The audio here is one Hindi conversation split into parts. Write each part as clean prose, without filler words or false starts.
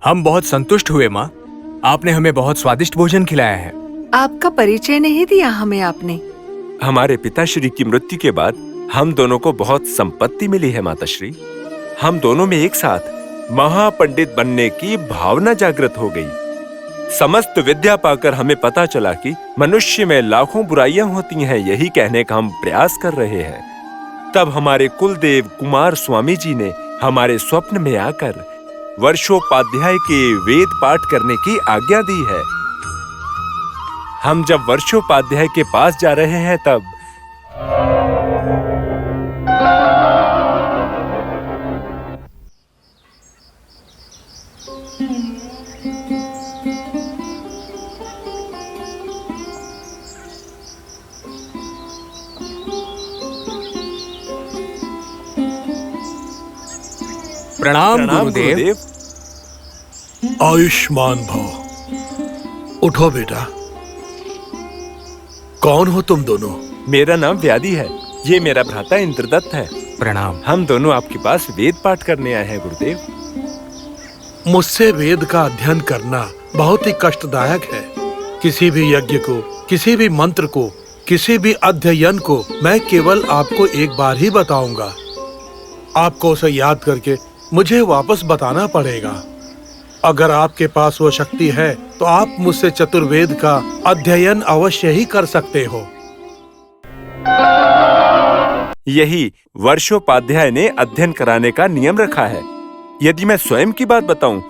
हम बहुत संतुष्ट हुए माँ। आपने हमें बहुत स्वादिष्ट भोजन खिलाया है। आपका परिचय नहीं दिया हमें आपने। हमारे पिताश्री की मृत्यु के बाद हम दोनों को बहुत संपत्ति मिली है माताश्री। हम दोनों में एक साथ महापंडित बनने की भावना जागृत हो गई। समस्त विद्या पाकर हमें पता चला कि मनुष्य में लाखों बुराइयां होती हैं, यही कहने का हम प्रयास कर रहे हैं। तब हमारे कुलदेव कुमार स्वामी जी ने हमारे स्वप्न में आकर वर्षोपाध्याय के वेद पाठ करने की आज्ञा दी है। हम जब वर्षोपाध्याय के पास जा रहे हैं तब प्रणाम गुरुदेव। आयुष्मान भव। उठो बेटा। कौन हो तुम दोनों? मेरा नाम व्याधि है, ये मेरा भ्राता इंद्रदत्त है। प्रणाम। हम दोनों आपके पास वेद पाठ करने आए हैं गुरुदेव। मुझसे वेद का अध्ययन करना बहुत ही कष्टदायक है। किसी भी यज्ञ को, किसी भी मंत्र को, किसी भी अध्ययन को मैं केवल आपको एक बार ही बताऊंगा। आपको उसे याद करके मुझे वापस बताना पड़ेगा। अगर आपके पास वो शक्ति है तो आप मुझसे चतुर्वेद का अध्ययन अवश्य ही कर सकते हो। यही वर्षोपाध्याय ने अध्ययन कराने का नियम रखा है। यदि मैं स्वयं की बात बताऊं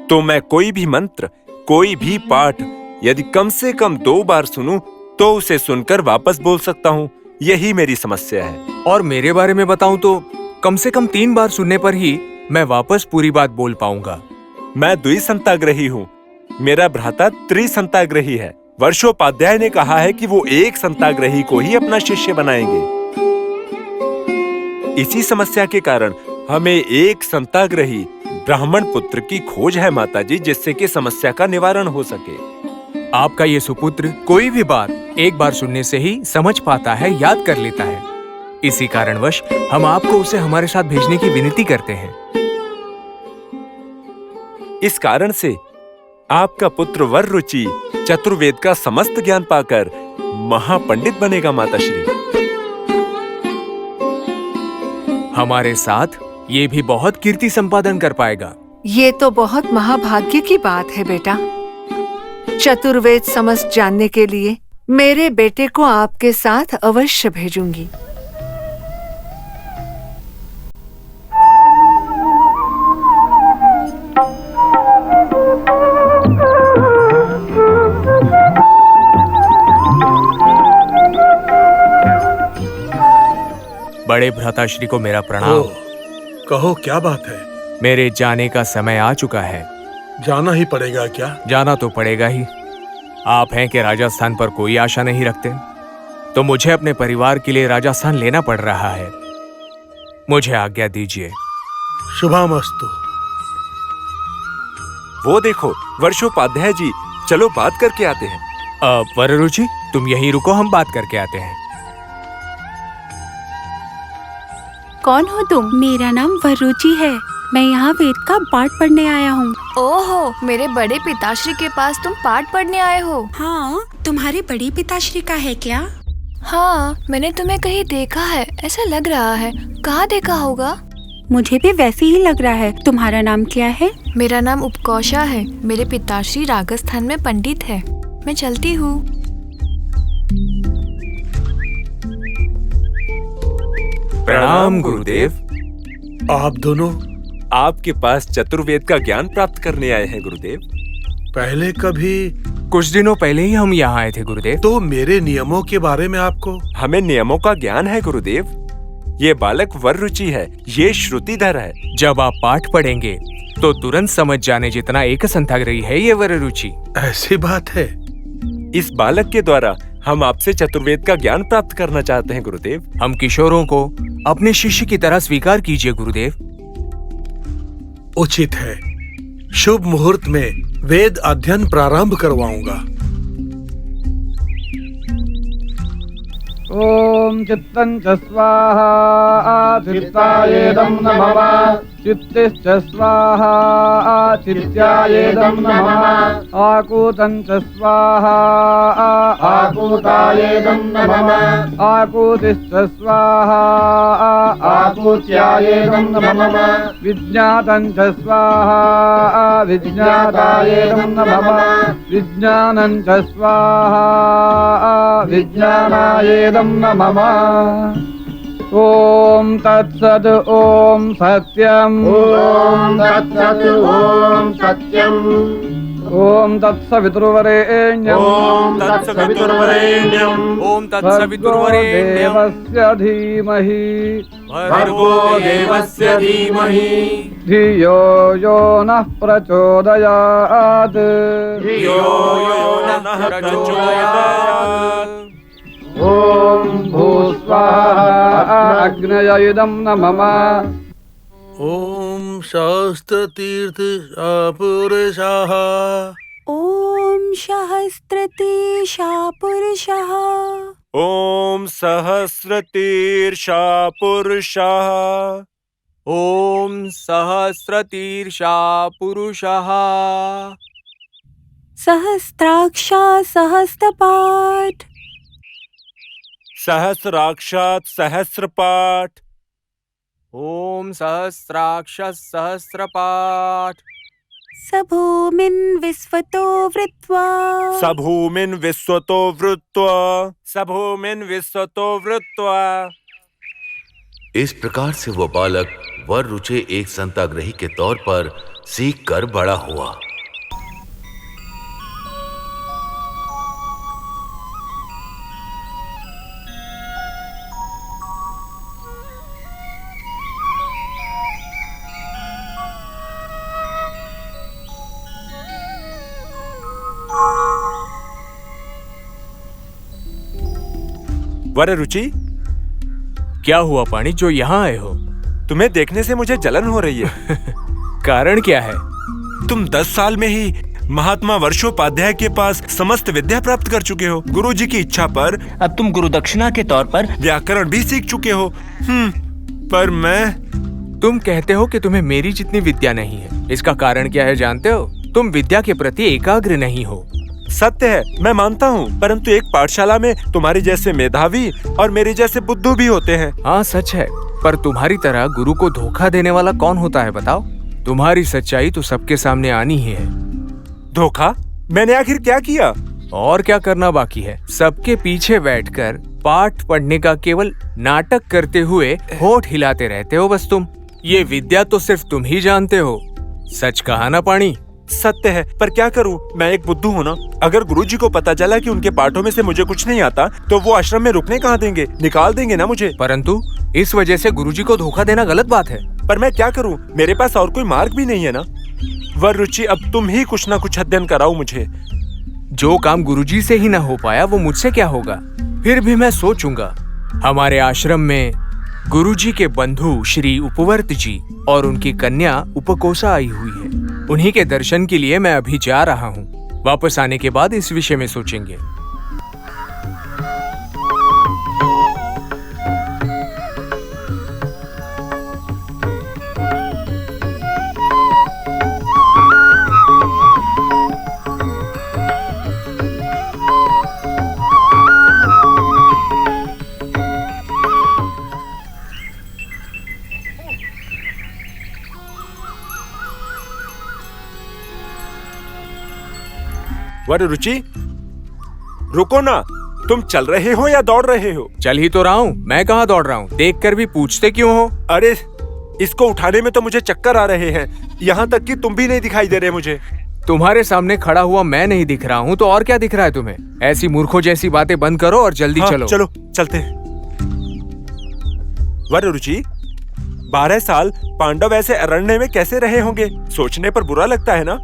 तो मैं कोई भी मंत्र, कोई भी पाठ यदि कम से कम 2 बार सुनूं तो उसे सुनकर वापस बोल सकता हूं। यही मेरी समस्या है। और मेरे बारे में बताऊं तो कम से कम 3 बार सुनने पर ही मैं वापस पूरी बात बोल पाऊंगा। मैं द्विसंताग्रही हूँ। मेरा भ्राता त्रिसंताग्रही है। वर्षोपाध्याय ने कहा है कि वो एक संताग्रही को ही अपना शिष्य बनाएंगे। इसी समस्या के कारण हमें एक संताग्रही ब्राह्मण पुत्र की खोज है माताजी, जिससे कि समस्या का निवारण हो सके। आपका ये सुपुत्र कोई भी बात एक बार सुनने से ही समझ पाता है, याद कर लेता है। इसी कारणवश हम आपको उसे हमारे साथ भेजने की विनती करते हैं। इस कारण से आपका पुत्र वररुचि चतुर्वेद का समस्त ज्ञान पाकर महापंडित बनेगा माताश्री। हमारे साथ ये भी बहुत कीर्ति संपादन कर पाएगा। ये तो बहुत महाभाग्य की बात है बेटा। चतुर्वेद समस्त जानने के लिए मेरे बेटे को आपके साथ अवश्य भेजूंगी। बड़े भ्राताश्री को मेरा प्रणाम। कहो क्या बात है? मेरे जाने का समय आ चुका है। जाना ही पड़ेगा क्या? जाना तो पड़ेगा ही। आप हैं कि राजस्थान पर कोई आशा नहीं रखते, तो मुझे अपने परिवार के लिए राजस्थान लेना पड़ रहा है। मुझे आज्ञा दीजिए। शुभमस्तु। वो देखो वर्षोपाध्याय जी, चलो बात करके आते हैं। वररुचि, तुम यहीं रुको, हम बात करके आते हैं। कौन हो तुम? मेरा नाम वररुचि है। मैं यहाँ वेद का पाठ पढ़ने आया हूँ। ओहो, मेरे बड़े पिताश्री के पास तुम पाठ पढ़ने आए हो? हाँ, तुम्हारे बड़ी पिताश्री का है क्या? हाँ, मैंने तुम्हें कहीं देखा है, ऐसा लग रहा है। कहाँ देखा होगा? मुझे भी वैसे ही लग रहा है। तुम्हारा नाम क्या है? मेरा नाम उपकौशा है। मेरे पिताश्री राजस्थान में पंडित है। मैं चलती हूँ। प्रणाम गुरुदेव। आप दोनों आपके पास चतुर्वेद का ज्ञान प्राप्त करने आए हैं गुरुदेव। पहले कभी? कुछ दिनों पहले ही हम यहाँ आए थे गुरुदेव। तो मेरे नियमों के बारे में आपको? हमें नियमों का ज्ञान है गुरुदेव। ये बालक वररुचि है, ये श्रुतिधर है। जब आप पाठ पढ़ेंगे तो तुरंत समझ जाने जितना एक संताग्रही है ये वररुचि। ऐसी बात है? इस बालक के द्वारा हम आपसे चतुर्वेद का ज्ञान प्राप्त करना चाहते हैं गुरुदेव। हम किशोरों को अपने शिष्य की तरह स्वीकार कीजिए गुरुदेव। उचित है। शुभ मुहूर्त में वेद अध्ययन प्रारंभ करवाऊंगा। ओम ॐ चित्तं च स्वाहा चित्तायेदं नमः चित्तिश्च स्वाहा चित्यायेदं नमः आकूतं च स्वाहा आकूतायेदं नमः आकूतिश्च स्वाहा आकूत्यायेदं नमः विज्ञातं च स्वाहा विज्ञातायेदं नमः विज्ञानं च स्वाहा विज्ञानायेदं नमः ॐ तत्सद् ॐ सत्यम् ॐ तत्सद् ॐ सत्यम् ॐ तत्सवितुर्वरेण्यम् ॐ तत्सवितुर्वरेण्यम् ओम तत्सवितुर्वरेण्यं देवस्य धीमहि भर्गो देवस्य धीमहि धियो यो नः प्रचोदयात् धियो यो नः प्रचोदयात् ॐ भूस्वाहा अग्नयैदं न मम ओम शास्त्रतीर्थ पुरुषः ॐ सहस्रतीर्षा पुरुषः ॐ सहस्रतीर्षा पुरुषः ओम सहस्रतीर्षा पुरुषः सहस्राक्षा सहस्त्रपाठ सहस्राक्षात् सहस्रपाठ ओम सहस्राक्षः सहस्रपाठ सभूमिन् विश्वतो वृत्वा सभूमिन् विश्वतो वृत्वा सभूमिन् विश्वतो वृत्वा। इस प्रकार से वो बालक वर रुचे एक संताग्रही के तौर पर सीख कर बड़ा हुआ। वररुचि, क्या हुआ पाणी जो यहाँ आए हो? तुम्हें देखने से मुझे जलन हो रही है। कारण क्या है? तुम 10 साल में ही महात्मा वर्षोपाध्याय के पास समस्त विद्या प्राप्त कर चुके हो। गुरुजी की इच्छा पर अब तुम गुरु दक्षिणा के तौर पर व्याकरण भी सीख चुके हो। पर मैं तुम कहते हो कि तुम्हें मेरी जितनी विद्या नहीं है। इसका कारण क्या है जानते हो? तुम विद्या के प्रति एकाग्र नहीं हो। सत्य है, मैं मानता हूँ, परंतु एक पाठशाला में तुम्हारी जैसे मेधावी और मेरे जैसे बुद्धू भी होते हैं। हाँ सच है, पर तुम्हारी तरह गुरु को धोखा देने वाला कौन होता है बताओ? तुम्हारी सच्चाई तो सबके सामने आनी ही है। धोखा? मैंने आखिर क्या किया? और क्या करना बाकी है? सबके पीछे बैठकर पाठ पढ़ने का केवल नाटक करते हुए होठ हिलाते रहते हो बस तुम। ये विद्या तो सिर्फ तुम ही जानते हो। सच कहा ना पाणी? सत्य है, पर क्या करूं? मैं एक बुद्धू हूं ना। अगर गुरुजी को पता चला कि उनके पाठों में से मुझे कुछ नहीं आता, तो वो आश्रम में रुकने कहाँ देंगे? निकाल देंगे ना मुझे। परंतु इस वजह से गुरुजी को धोखा देना गलत बात है। पर मैं क्या करूं? मेरे पास और कोई मार्ग भी नहीं है ना। वररुचि, अब तुम ही कुछ ना कुछ अध्ययन कराओ मुझे। जो काम गुरुजी से ही न हो पाया वो मुझसे क्या होगा? फिर भी मैं सोचूंगा। हमारे आश्रम में गुरुजी के बंधु श्री उपवर्त जी और उनकी कन्या उपकोषा आई हुई है। उन्हीं के दर्शन के लिए मैं अभी जा रहा हूँ। वापस आने के बाद इस विषय में सोचेंगे। वररुचि, रुको ना। तुम चल रहे हो या दौड़ रहे हो? चल ही तो रहा हूँ। मैं कहाँ दौड़ रहा हूँ? देखकर भी पूछते क्यों हो? अरे, इसको उठाने में तो मुझे चक्कर आ रहे हैं। यहाँ तक कि तुम भी नहीं दिखाई दे रहे मुझे। तुम्हारे सामने खड़ा हुआ मैं नहीं दिख रहा हूँ तो और क्या दिख रहा है तुम्हें? ऐसी मूर्खों जैसी बातें बंद करो और जल्दी चलो। चलो चलते हैं। वररुचि, 12 साल पांडव ऐसे अरण्य में कैसे रहे होंगे? सोचने पर बुरा लगता है ना।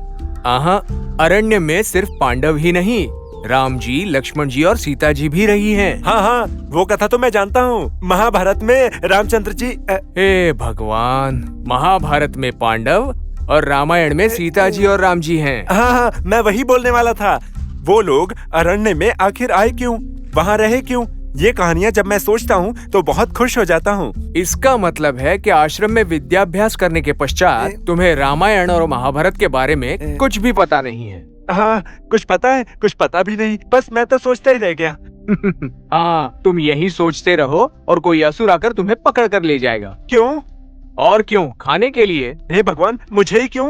आहा, अरण्य में सिर्फ पांडव ही नहीं, राम जी, लक्ष्मण जी और सीता जी भी रही हैं। हाँ, वो कथा तो मैं जानता हूँ। महाभारत में रामचंद्र जी। हे भगवान, महाभारत में पांडव और रामायण में सीता जी और राम जी हैं। हाँ, मैं वही बोलने वाला था। वो लोग अरण्य में आखिर आए क्यों? वहाँ रहे क्यों? ये कहानियाँ जब मैं सोचता हूँ तो बहुत खुश हो जाता हूँ। इसका मतलब है कि आश्रम में विद्याभ्यास करने के पश्चात तुम्हें रामायण और महाभारत के बारे में कुछ भी पता नहीं है। हाँ, कुछ पता है, कुछ पता भी नहीं, बस मैं तो सोचता ही रह गया। हाँ, तुम यही सोचते रहो और कोई असुर आकर तुम्हें पकड़ कर ले जाएगा। क्यों? और क्यों? खाने के लिए। हे भगवान, मुझे ही क्यों?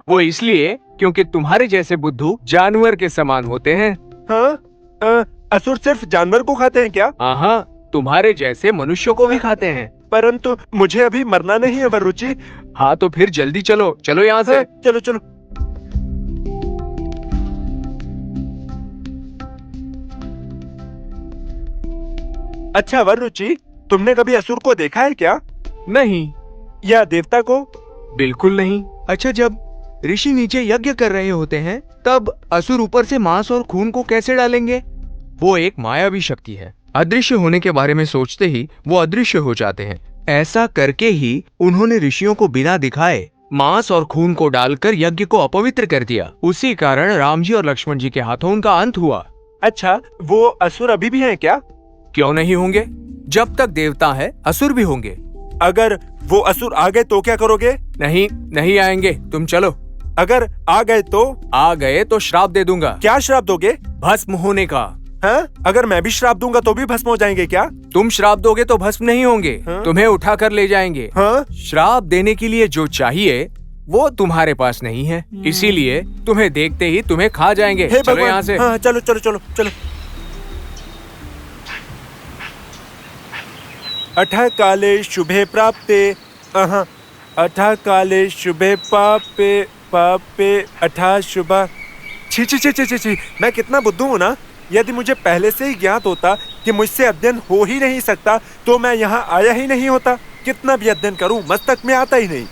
वो इसलिए क्योंकि तुम्हारे जैसे बुद्धू जानवर के समान होते हैं। हाँ, असुर सिर्फ जानवर को खाते हैं क्या? हाँ, तुम्हारे जैसे मनुष्यों को भी खाते हैं। परंतु मुझे अभी मरना नहीं है वरुचि। हाँ, तो फिर जल्दी चलो, चलो यहाँ से। चलो चलो। अच्छा वरुचि, तुमने कभी असुर को देखा है क्या? नहीं। या देवता को? बिल्कुल नहीं। अच्छा, जब ऋषि नीचे यज्ञ कर रहे होते हैं तब असुर ऊपर से मांस और खून को कैसे डालेंगे? वो एक मायावी शक्ति है। अदृश्य होने के बारे में सोचते ही वो अदृश्य हो जाते हैं। ऐसा करके ही उन्होंने ऋषियों को बिना दिखाए मांस और खून को डालकर यज्ञ को अपवित्र कर दिया। उसी कारण राम जी और लक्ष्मण जी के हाथों उनका अंत हुआ। अच्छा, वो असुर अभी भी हैं क्या? क्यों नहीं होंगे? जब तक देवता है असुर भी होंगे। अगर वो असुर आ गए तो क्या करोगे? नहीं आएंगे, तुम चलो। अगर आ गए तो श्राप दे दूंगा। क्या श्राप दोगे? भस्म होने का। हाँ? अगर मैं भी श्राप दूंगा तो भी भस्म हो जाएंगे क्या? तुम श्राप दोगे तो भस्म नहीं होंगे। हाँ? तुम्हें उठा कर ले जाएंगे। हाँ? श्राप देने के लिए जो चाहिए वो तुम्हारे पास नहीं है, इसीलिए तुम्हें देखते ही तुम्हें खा जाएंगे। चलो यहाँ से। हाँ, चलो चलो चलो चलो। अठा काले शुभे प्राप्ते, अठा काले शुभे पापे अठा शुभा। छी, मैं कितना बुद्धू हूँ ना। यदि मुझे पहले से ही ज्ञात होता कि मुझसे अध्ययन हो ही नहीं सकता तो मैं यहाँ आया ही नहीं होता। कितना भी अध्ययन करूँ मस्तक में आता ही नहीं।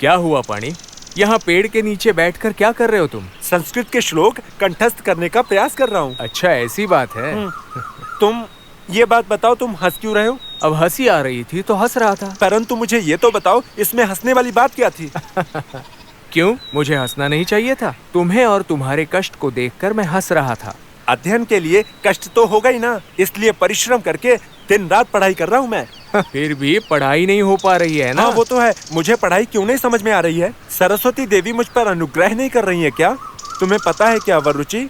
क्या हुआ पानी? यहाँ पेड़ के नीचे बैठकर क्या कर रहे हो तुम? संस्कृत के श्लोक कंठस्थ करने का प्रयास कर रहा हूँ। अच्छा, ऐसी बात है। तुम ये बात बताओ, तुम हंस क्यों रहे हो? अब हंसी आ रही थी तो हंस रहा था। परंतु मुझे ये तो बताओ, इसमें हंसने वाली बात क्या थी? क्यों? मुझे हंसना नहीं चाहिए था? तुम्हें और तुम्हारे कष्ट को देखकर मैं हंस रहा था। अध्ययन के लिए कष्ट तो होगा ही ना, इसलिए परिश्रम करके दिन रात पढ़ाई कर रहा हूँ मैं। फिर भी पढ़ाई नहीं हो पा रही है ना? हाँ, वो तो है। मुझे पढ़ाई क्यों नहीं समझ में आ रही है? सरस्वती देवी मुझ पर अनुग्रह नहीं कर रही है क्या? तुम्हें पता है क्या वरुचि?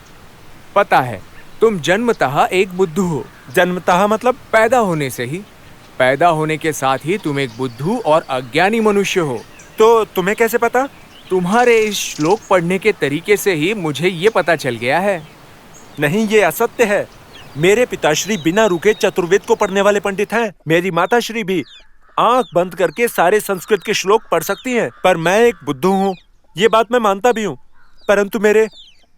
पता है। तुम जन्मतः एक बुद्धू हो। जन्मतः मतलब? पैदा होने से ही। पैदा होने के साथ ही तुम एक बुद्धू और अज्ञानी मनुष्य हो। तो तुम्हें कैसे पता? तुम्हारे इस श्लोक पढ़ने के तरीके से ही मुझे ये पता चल गया है। नहीं, ये असत्य है। मेरे पिताश्री बिना रुके चतुर्वेद को पढ़ने वाले पंडित हैं। मेरी माताश्री भी आंख बंद करके सारे संस्कृत के श्लोक पढ़ सकती हैं। पर मैं एक बुद्धू हूँ, ये बात मैं मानता भी हूँ। परंतु मेरे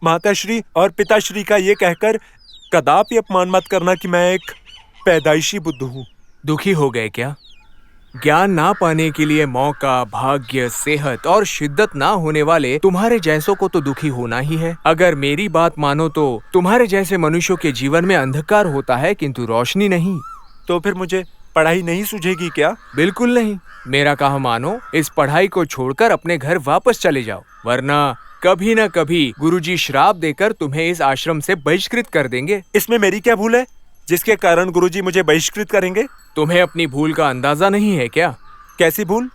माताश्री और पिताश्री का ये कहकर कदापि अपमान मत करना कि मैं एक पैदाइशी बुद्धू हूँ। दुखी हो गए क्या? ज्ञान ना पाने के लिए मौका, भाग्य, सेहत और शिद्दत ना होने वाले तुम्हारे जैसों को तो दुखी होना ही है। अगर मेरी बात मानो तो तुम्हारे जैसे मनुष्यों के जीवन में अंधकार होता है किंतु रोशनी नहीं। तो फिर मुझे पढ़ाई नहीं सूझेगी क्या? बिल्कुल नहीं। मेरा कहा मानो, इस पढ़ाई को छोड़कर अपने घर वापस चले जाओ, वरना कभी न कभी गुरुजी श्राप देकर तुम्हें इस आश्रम से बहिष्कृत कर देंगे। इसमें मेरी क्या भूल है जिसके कारण गुरुजी मुझे बहिष्कृत करेंगे? तुम्हें अपनी भूल का अंदाजा नहीं है क्या? कैसी भूल?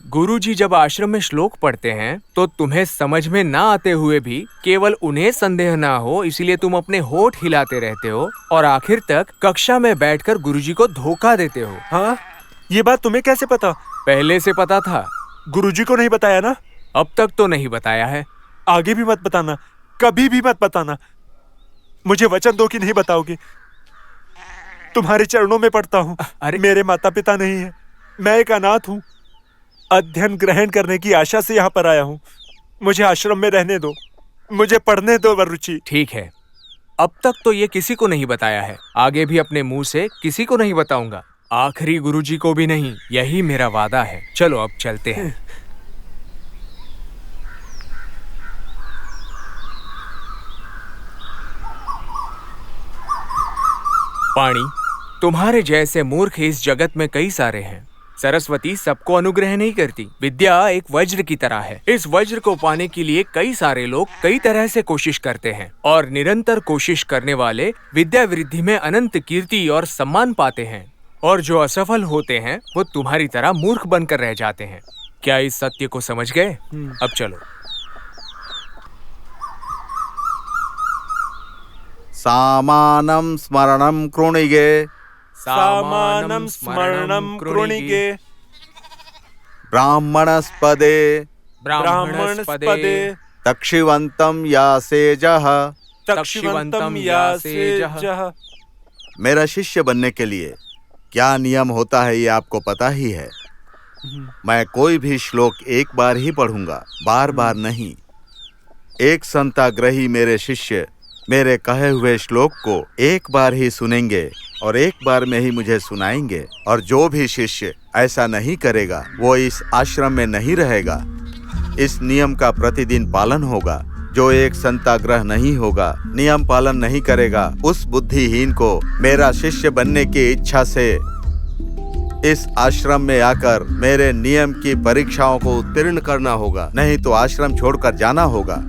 गुरुजी जब आश्रम में श्लोक पढ़ते हैं तो तुम्हें समझ में ना आते हुए भी केवल उन्हें संदेह ना हो इसलिए तुम अपने होठ हिलाते रहते हो और आखिर तक कक्षा में बैठकर गुरुजी को धोखा देते हो। हाँ, ये बात तुम्हें कैसे पता? पहले से पता था। गुरुजी को नहीं बताया ना? अब तक तो नहीं बताया है। आगे भी मत बताना, कभी भी मत बताना। मुझे वचन दो कि नहीं बताओगे। तुम्हारे चरणों में पड़ता हूँ। अरे मेरे माता पिता नहीं है, मैं एक अनाथ हूँ। अध्ययन ग्रहण करने की आशा से यहाँ पर आया हूँ। मुझे आश्रम में रहने दो, मुझे पढ़ने दो वरुचि। ठीक है, अब तक तो ये किसी को नहीं बताया है, आगे भी अपने मुंह से किसी को नहीं बताऊंगा, आखिरी गुरुजी को भी नहीं। यही मेरा वादा है। चलो अब चलते हैं। पानी, तुम्हारे जैसे मूर्ख इस जगत में कई सारे हैं। सरस्वती सबको अनुग्रह नहीं करती। विद्या एक वज्र की तरह है। इस वज्र को पाने के लिए कई सारे लोग कई तरह से कोशिश करते हैं और निरंतर कोशिश करने वाले विद्या वृद्धि में अनंत कीर्ति और सम्मान पाते हैं, और जो असफल होते हैं वो तुम्हारी तरह मूर्ख बनकर रह जाते हैं। क्या इस सत्य को समझ गए? अब चलो। सामानं स्मरणं कृणिगे सामानं स्मरणं कृणिगे ब्राह्मणस्पदे ब्राह्मणस्पदे तक्षिवन्तं यासेजः। तक्षिवन्तं यासेजः। मेरा शिष्य बनने के लिए क्या नियम होता है ये आपको पता ही है। मैं कोई भी श्लोक एक बार ही पढ़ूंगा, बार बार नहीं। एक संताग्रही मेरे शिष्य मेरे कहे हुए श्लोक को एक बार ही सुनेंगे और एक बार में ही मुझे सुनाएंगे, और जो भी शिष्य ऐसा नहीं करेगा वो इस आश्रम में नहीं रहेगा। इस नियम का प्रतिदिन पालन होगा। जो एक संताग्रह नहीं होगा, नियम पालन नहीं करेगा, उस बुद्धिहीन को मेरा शिष्य बनने की इच्छा से इस आश्रम में आकर मेरे नियम की परीक्षाओं को उत्तीर्ण करना होगा, नहीं तो आश्रम छोड़कर जाना होगा।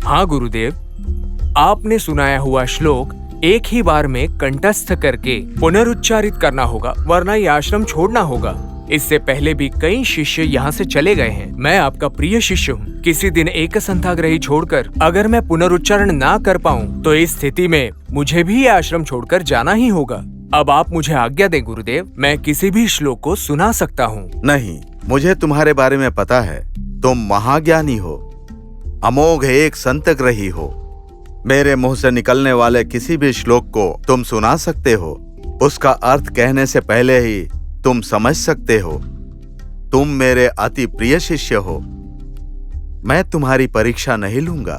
हाँ गुरुदेव, आपने सुनाया हुआ श्लोक एक ही बार में कंठस्थ करके पुनरुच्चारित करना होगा, वरना ये आश्रम छोड़ना होगा। इससे पहले भी कई शिष्य यहाँ से चले गए हैं। मैं आपका प्रिय शिष्य हूँ। किसी दिन एक संताग्रही छोड़कर अगर मैं पुनरुच्चारण ना कर पाऊँ तो इस स्थिति में मुझे भी ये आश्रम छोड़कर जाना ही होगा। अब आप मुझे आज्ञा दें गुरुदेव, मैं किसी भी श्लोक को सुना सकता हूँ। नहीं, मुझे तुम्हारे बारे में पता है। तुम महाज्ञानी हो, अमोघ एक संतग्रही हो। मेरे मुंह से निकलने वाले किसी भी श्लोक को तुम सुना सकते हो। उसका अर्थ कहने से पहले ही तुम समझ सकते हो। तुम मेरे अति प्रिय शिष्य हो। मैं तुम्हारी परीक्षा नहीं लूंगा।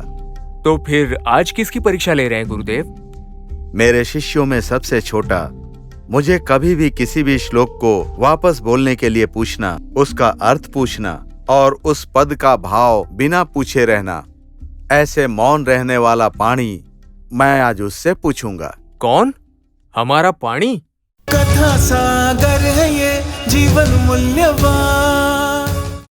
तो फिर आज किसकी परीक्षा ले रहे हैं गुरुदेव? मेरे शिष्यों में सबसे छोटा मुझे कभी भी किसी भी श्लोक को वापस बोलने के लिए पूछना, उसका अर्थ पूछना और उस पद का भाव बिना पूछे रहना, ऐसे मौन रहने वाला पानी मैं आज उससे पूछूंगा। कौन? हमारा पानी? कथा सागर है ये जीवन मूल्यवान।